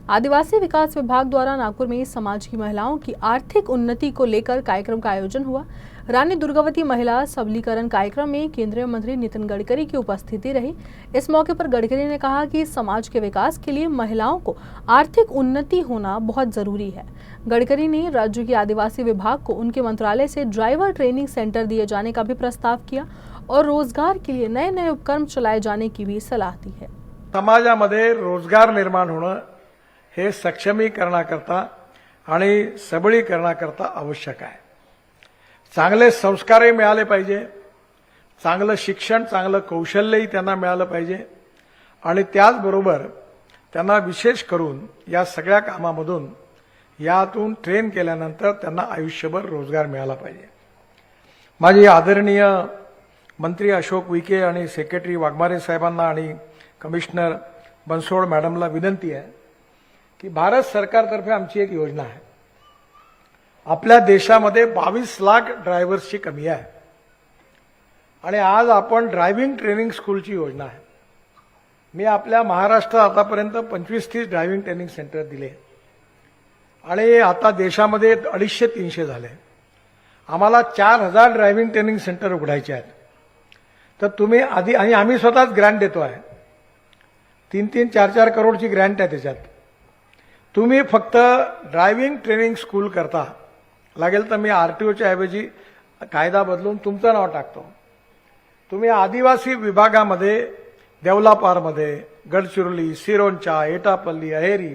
आदिवासी विकास विभाग द्वारा नागपुर में समाज की महिलाओं की आर्थिक उन्नति को लेकर कार्यक्रम का आयोजन हुआ। रानी दुर्गावती महिला सबलीकरण कार्यक्रम में केंद्रीय मंत्री नितिन गडकरी की उपस्थिति रही। इस मौके पर गडकरी ने कहा कि समाज के विकास के लिए महिलाओं को आर्थिक उन्नति होना बहुत जरूरी है। गडकरी ने राज्य के आदिवासी विभाग को उनके मंत्रालय से ड्राइवर ट्रेनिंग सेंटर दिए जाने का भी प्रस्ताव किया और रोजगार के लिए नए नए उपक्रम चलाए जाने की भी सलाह दी है। समाजामध्ये रोजगार निर्माण होणं हे सक्षमीकरणाकरता आणि सबलीकरणाकरता आवश्यक आहे। चांगले संस्कारही मिळाले पाहिजे, चांगलं शिक्षण, चांगलं कौशल्यही त्यांना मिळालं पाहिजे आणि त्याचबरोबर त्यांना विशेष करून या सगळ्या कामामधून यातून ट्रेन केल्यानंतर त्यांना आयुष्यभर रोजगार मिळाला पाहिजे। माझी आदरणीय मंत्री अशोक विखे आणि सेक्रेटरी वाघमारे साहेबांना आणि कमिशनर बनसोड मॅडमला विनंती आहे की भारत सरकारतर्फे आमची एक योजना आहे। आपल्या देशामध्ये 22 लाख ड्रायव्हर्सची कमी आहे आणि आज आपण ड्रायव्हिंग ट्रेनिंग स्कूलची योजना आहे। मी आपल्या महाराष्ट्रात आतापर्यंत 25-30 ड्रायव्हिंग ट्रेनिंग सेंटर दिले आणि आता देशामध्ये 250-300 झाले। आम्हाला 4000 ड्रायव्हिंग ट्रेनिंग सेंटर उघडायचे आहेत। तर तुम्ही आधी आणि आम्ही स्वतःच ग्रँट देतो आहे, 3-3, 4-4 करोडची ग्रँट आहे त्याच्यात। तुम्ही फक्त ड्रायव्हिंग ट्रेनिंग स्कूल करता लागेल तर मी आरटीओच्या ऐवजी कायदा बदलून तुमचं नाव टाकतो। तुम्ही आदिवासी विभागामध्ये देवलापारमध्ये, गडचिरोली, सिरोंचा, एटापल्ली, अहेरी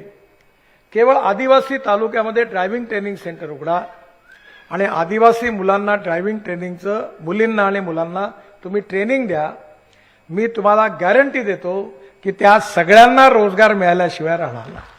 केवळ आदिवासी तालुक्यामध्ये ड्रायव्हिंग ट्रेनिंग सेंटर उघडा आणि आदिवासी मुलांना ड्रायव्हिंग ट्रेनिंगचं मुलींना आणि मुलांना तुम्ही ट्रेनिंग द्या। मी तुम्हाला गॅरंटी देतो की त्या सगळ्यांना रोजगार मिळाल्याशिवाय राहणार नाही।